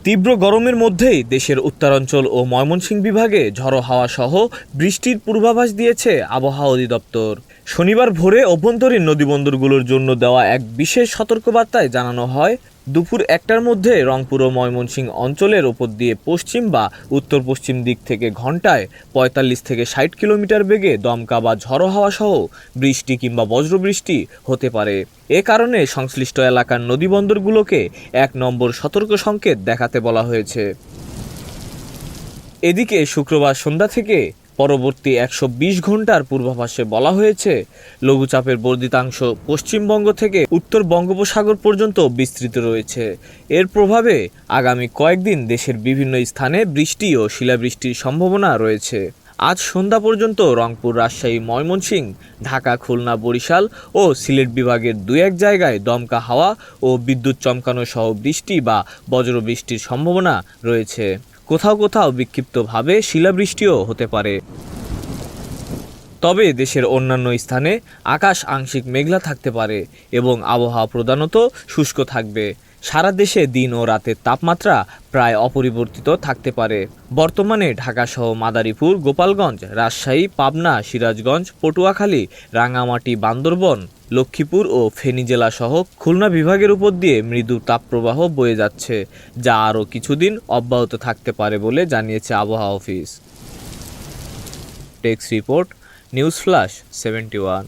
তীব্র গরমের মধ্যেই দেশের উত্তরাঞ্চল ও ময়মনসিংহ বিভাগে ঝড়ো হাওয়া সহ বৃষ্টির পূর্বাভাস দিয়েছে আবহাওয়া অধিদপ্তর। শনিবার ভোরে অভ্যন্তরীণ নদীবন্দরগুলোর জন্য দেওয়া এক বিশেষ সতর্কবার্তায় জানানো হয়, দুপুর 1টার মধ্যে রংপুর ও ময়মনসিংহ অঞ্চলের ওপর দিয়ে পশ্চিম বা উত্তর পশ্চিম দিক থেকে ঘন্টায় 45 থেকে 60 কিলোমিটার বেগে দমকা বা ঝড়ো হাওয়া সহ বৃষ্টি কিংবা বজ্রবৃষ্টি হতে পারে। এ কারণে সংশ্লিষ্ট এলাকার নদীবন্দরগুলোকে 1 নম্বর সতর্ক সংকেত দেখাতে বলা হয়েছে। এদিকে শুক্রবার সন্ধ্যা থেকে পরবর্তী 120 ঘন্টার পূর্বাভাসে বলা হয়েছে, লঘুচাপের বর্ধিতাংশ পশ্চিমবঙ্গ থেকে উত্তর বঙ্গোপসাগর পর্যন্ত বিস্তৃত রয়েছে। এর প্রভাবে আগামী কয়েকদিন দেশের বিভিন্ন স্থানে বৃষ্টি ও শিলাবৃষ্টির সম্ভাবনা রয়েছে। আজ সন্ধ্যা পর্যন্ত রংপুর, রাজশাহী, ময়মনসিংহ, ঢাকা, খুলনা, বরিশাল ও সিলেট বিভাগের 2-1 জায়গায় দমকা হাওয়া ও বিদ্যুৎ চমকানো সহ বৃষ্টি বা বজ্রবৃষ্টির সম্ভাবনা রয়েছে। কোথাও কোথাও বিক্ষিপ্তভাবে শিলাবৃষ্টিও হতে পারে। তবে দেশের অন্যান্য স্থানে আকাশ আংশিক মেঘলা থাকতে পারে এবং আবহাওয়া প্রধানত শুষ্ক থাকবে। সারা দেশে দিন ও রাতের তাপমাত্রা প্রায় অপরিবর্তিত থাকতে পারে। বর্তমানে ঢাকাসহ মাদারীপুর, গোপালগঞ্জ, রাজশাহী, পাবনা, সিরাজগঞ্জ, পটুয়াখালী, রাঙামাটি, বান্দরবন, লক্ষ্মীপুর ও ফেনী জেলাসহ খুলনা বিভাগের উপর দিয়ে মৃদু তাপপ্রবাহ বয়ে যাচ্ছে, যা আরও কিছুদিন অব্যাহত থাকতে পারে বলে জানিয়েছে আবহাওয়া office. Text report, news flash 71।